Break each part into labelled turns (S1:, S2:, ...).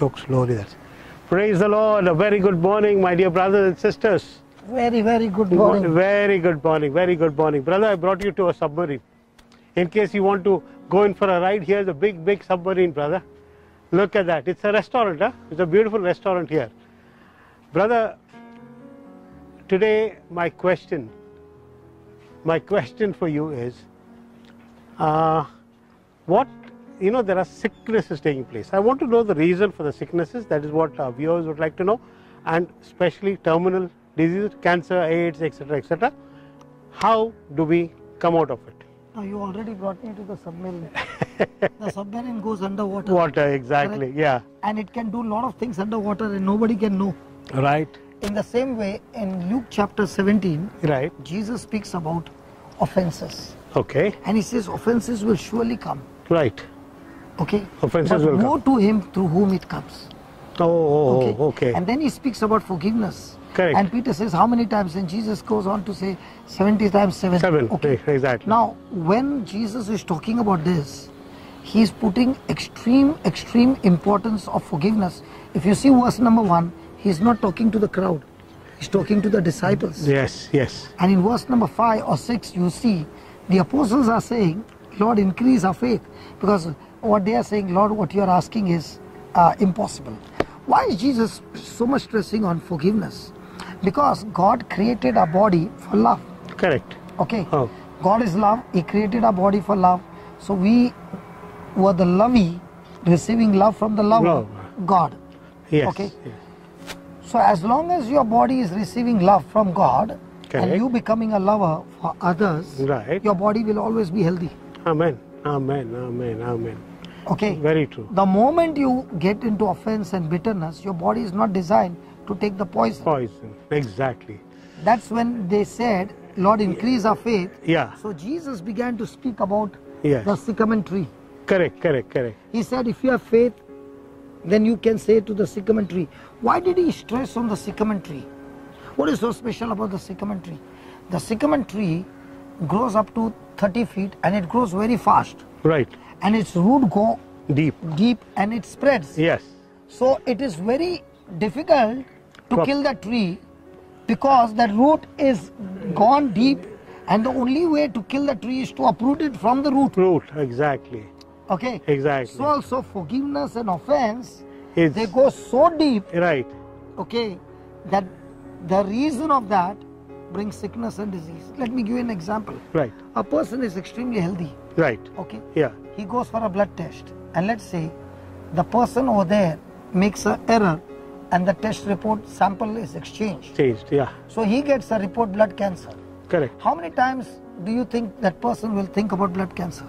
S1: Choke slowly. That's. Praise the Lord. A very good morning, my dear brothers and sisters.
S2: Very, very good morning.
S1: Very good morning. Very good morning. Brother, I brought you to a submarine. In case you want to go in for a ride, here's a big, big submarine, brother. Look at that. It's a restaurant, huh? It's a beautiful restaurant here. Brother, today my question for you is, what, there are sicknesses taking place. I want to know the reason for the sicknesses. That is what our viewers would like to know. And especially terminal diseases, cancer, AIDS, etc., etc. How do we come out of it?
S2: Now you already brought me to the submarine. The submarine goes underwater.
S1: Water, exactly,
S2: correct?
S1: Yeah.
S2: And it can do a lot of things underwater and nobody can know.
S1: Right.
S2: In the same way, in Luke chapter 17,
S1: right,
S2: Jesus speaks about offenses.
S1: Okay.
S2: And he says offenses will surely come.
S1: Right.
S2: Okay.
S1: Offenses will
S2: go
S1: come.
S2: to him through whom it comes.
S1: Okay.
S2: And then he speaks about forgiveness.
S1: Correct.
S2: And Peter says how many times? And Jesus goes on to say 70 times 7.
S1: 7.
S2: Okay.
S1: Exactly.
S2: Now, when Jesus is talking about this, he's putting extreme importance of forgiveness. If you see verse number 1, he's not talking to the crowd. He's talking to the disciples.
S1: Yes.
S2: And in verse number 5 or 6, you see the apostles are saying, Lord, increase our faith. Because what they are saying, Lord, what you are asking is impossible. Why is Jesus so much stressing on forgiveness? Because God created our body for love.
S1: Correct.
S2: Okay. Oh. God is love. He created our body for love. So we were the lovey, receiving love from the lover, God.
S1: Yes.
S2: Okay. Yes. So as long as your body is receiving love from God, correct, and you becoming a lover for others, right, your body will always be healthy.
S1: Amen. Amen.
S2: Okay.
S1: Very true.
S2: The moment you get into offense and bitterness, your body is not designed to take the poison.
S1: Exactly.
S2: That's when they said, Lord, increase our faith.
S1: Yeah.
S2: So Jesus began to speak about
S1: yes,
S2: the sycamore tree.
S1: Correct.
S2: He said, if you have faith, then you can say to the sycamore tree. Why did he stress on the sycamore tree? What is so special about the sycamore tree? The sycamore tree grows up to 30 feet and it grows very fast.
S1: Right.
S2: And its root go
S1: deep
S2: and it spreads.
S1: Yes.
S2: So it is very difficult to kill the tree because the root is gone deep, and the only way to kill the tree is to uproot it from the root.
S1: Exactly.
S2: Okay.
S1: Exactly.
S2: So also forgiveness and offense, they go so deep.
S1: Right.
S2: Okay. That the reason of that brings sickness and disease. Let me give you an example.
S1: Right.
S2: A person is extremely healthy.
S1: Right.
S2: Okay.
S1: Yeah.
S2: He goes for a blood test, and let's say the person over there makes an error and the test report sample is exchanged.
S1: Yeah.
S2: So he gets a report blood cancer.
S1: Correct.
S2: How many times do you think that person will think about blood cancer?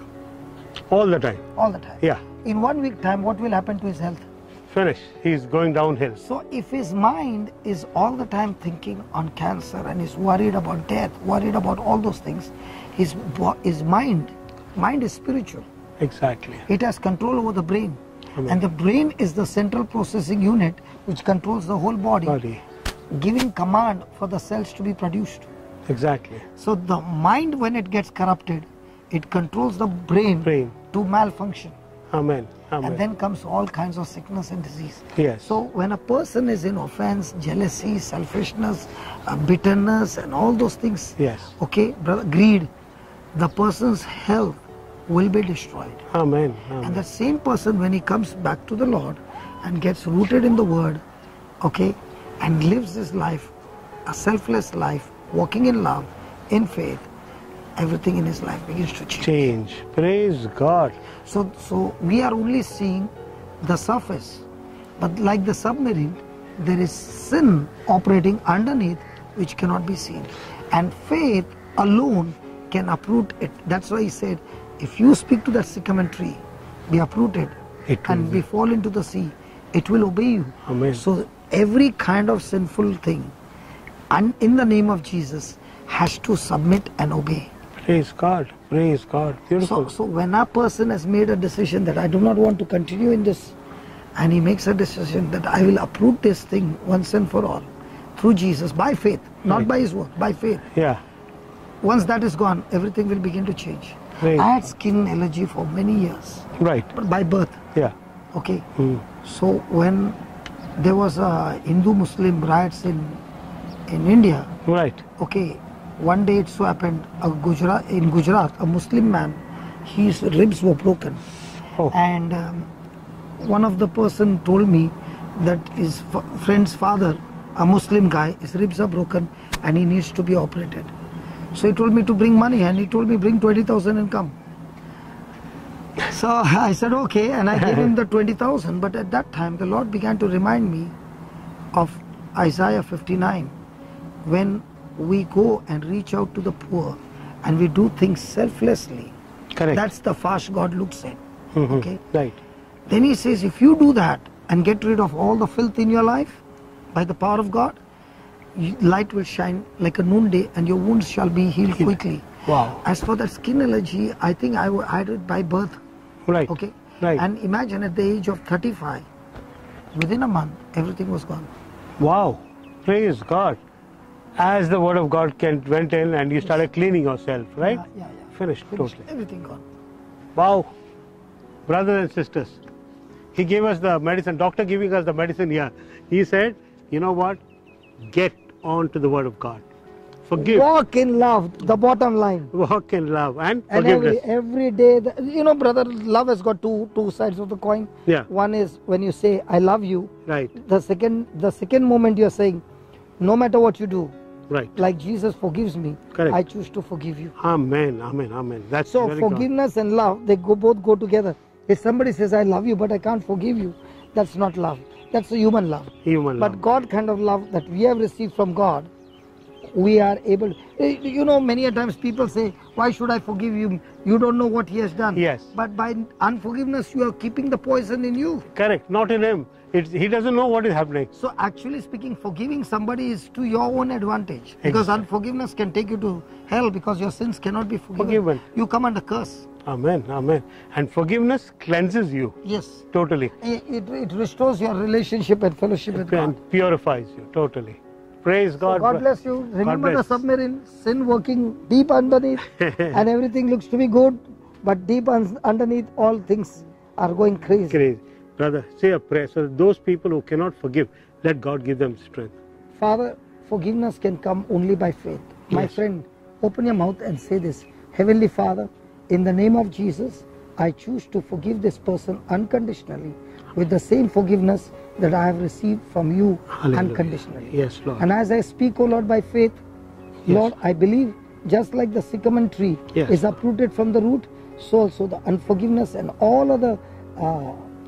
S1: All the time.
S2: All the time.
S1: Yeah.
S2: In 1 week time, what will happen to his health?
S1: Finish. He's going downhill.
S2: So if his mind is all the time thinking on cancer and is worried about death, worried about all those things, his mind is spiritual.
S1: Exactly.
S2: It has control over the brain.
S1: Amen.
S2: And the brain is the central processing unit which controls the whole body, giving command for the cells to be produced.
S1: Exactly.
S2: So the mind, when it gets corrupted, it controls the brain to malfunction.
S1: Amen.
S2: And then comes all kinds of sickness and disease.
S1: Yes.
S2: So when a person is in offense, jealousy, selfishness, bitterness and all those things,
S1: yes,
S2: okay, brother, greed, the person's health will be destroyed.
S1: Amen.
S2: And the same person, when he comes back to the Lord and gets rooted in the Word, okay, and lives his life, a selfless life, walking in love, in faith, everything in his life begins to change.
S1: Praise God.
S2: So we are only seeing the surface, but like the submarine, there is sin operating underneath which cannot be seen. And faith alone can uproot it. That's why he said, if you speak to that sycamore tree, be uprooted and be fall into the sea, it will obey you.
S1: Amen.
S2: So every kind of sinful thing, and in the name of Jesus, has to submit and obey.
S1: Praise God. Praise God. Beautiful.
S2: So when a person has made a decision that I do not want to continue in this, and he makes a decision that I will uproot this thing once and for all through Jesus by faith, not by his work, by faith.
S1: Yeah.
S2: Once that is gone, everything will begin to change.
S1: Right.
S2: I had skin allergy for many years.
S1: Right.
S2: But by birth.
S1: Yeah.
S2: Okay. So when there was a Hindu-Muslim riots in India,
S1: Right.
S2: okay, one day it so happened in Gujarat, a Muslim man, his ribs were broken.
S1: Oh.
S2: And one of the person told me that his friend's father, a Muslim guy, his ribs are broken and he needs to be operated. So he told me to bring money, and he told me bring 20,000 and come. So I said okay, and I gave him the 20,000. But at that time the Lord began to remind me of Isaiah 59, when we go and reach out to the poor and we do things selflessly.
S1: Correct.
S2: That's the fast God looks at.
S1: Mhm.
S2: Okay.
S1: Right.
S2: Then he says, if you do that and get rid of all the filth in your life by the power of God, light will shine like a noonday and your wounds shall be healed quickly.
S1: Wow.
S2: As for that skin allergy, I think I had it by birth.
S1: Right.
S2: Okay.
S1: Right.
S2: And imagine at the age of 35, within a month, everything was gone.
S1: Wow. Praise God. As the word of God went in and you started cleaning yourself, right?
S2: Yeah.
S1: Finished totally.
S2: Everything gone.
S1: Wow. Brothers and sisters, he gave us the medicine, doctor giving us the medicine here. He said, you know what? Get on to the word of God. Forgive.
S2: Walk in love, the bottom line.
S1: Walk in love and
S2: And
S1: forgiveness.
S2: every day, brother, love has got two sides of the coin.
S1: Yeah.
S2: One is when you say, I love you.
S1: Right.
S2: The second moment you're saying, no matter what you do,
S1: Right.
S2: like Jesus forgives me,
S1: Correct.
S2: I choose to forgive you.
S1: Amen. Amen. Amen. That's
S2: So
S1: very good.
S2: forgiveness and love, they both go together. If somebody says, I love you, but I can't forgive you, that's not love. That's a human love.
S1: Human
S2: But
S1: love.
S2: God kind of love that we have received from God, we are able. Many a times people say, why should I forgive you? You don't know what he has done.
S1: Yes.
S2: But by unforgiveness, you are keeping the poison in you.
S1: Correct. Not in him. He doesn't know what is happening.
S2: So actually speaking, forgiving somebody is to your own advantage. Because unforgiveness can take you to hell because your sins cannot be forgiven. You come under curse.
S1: Amen. Amen. And forgiveness cleanses you
S2: Yes.
S1: totally.
S2: It restores your relationship and fellowship with God.
S1: And purifies you totally. Praise God.
S2: God bless you. Remember the
S1: bless.
S2: submarine, sin working deep underneath and everything looks to be good, but deep underneath all things are going crazy.
S1: Crazy. Brother, say a prayer. So those people who cannot forgive, let God give them strength.
S2: Father, forgiveness can come only by faith. My
S1: Yes.
S2: friend, open your mouth and say this. Heavenly Father, in the name of Jesus, I choose to forgive this person unconditionally with the same forgiveness that I have received from you
S1: Hallelujah.
S2: unconditionally.
S1: Yes, Lord.
S2: And as I speak, O Lord, by faith,
S1: Yes.
S2: Lord, I believe just like the sycamore tree
S1: Yes.
S2: is uprooted from the root, so also the unforgiveness and all other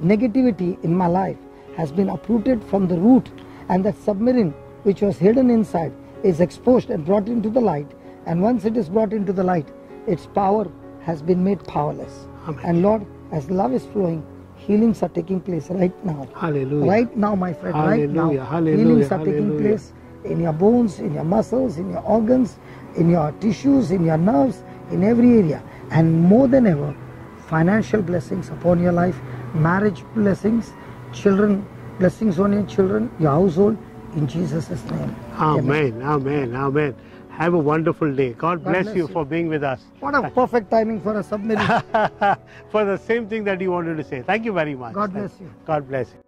S2: negativity in my life has been uprooted from the root, and that submarine which was hidden inside is exposed and brought into the light, and once it is brought into the light, its power has been made powerless.
S1: Amen.
S2: And Lord, as love is flowing, healings are taking place right now.
S1: Hallelujah.
S2: Right now, my friend, right now.
S1: Hallelujah, hallelujah,
S2: Healings are taking
S1: hallelujah.
S2: place in your bones, in your muscles, in your organs, in your tissues, in your nerves, in every area. And more than ever, financial blessings upon your life, marriage blessings, children, blessings on your children, your household, in Jesus' name.
S1: Amen. Amen. Amen. Have a wonderful day. God bless
S2: bless
S1: you
S2: you.
S1: for being with us.
S2: What a perfect timing for a submarine.
S1: For the same thing that you wanted to say. Thank you very much.
S2: God bless you.
S1: God bless you.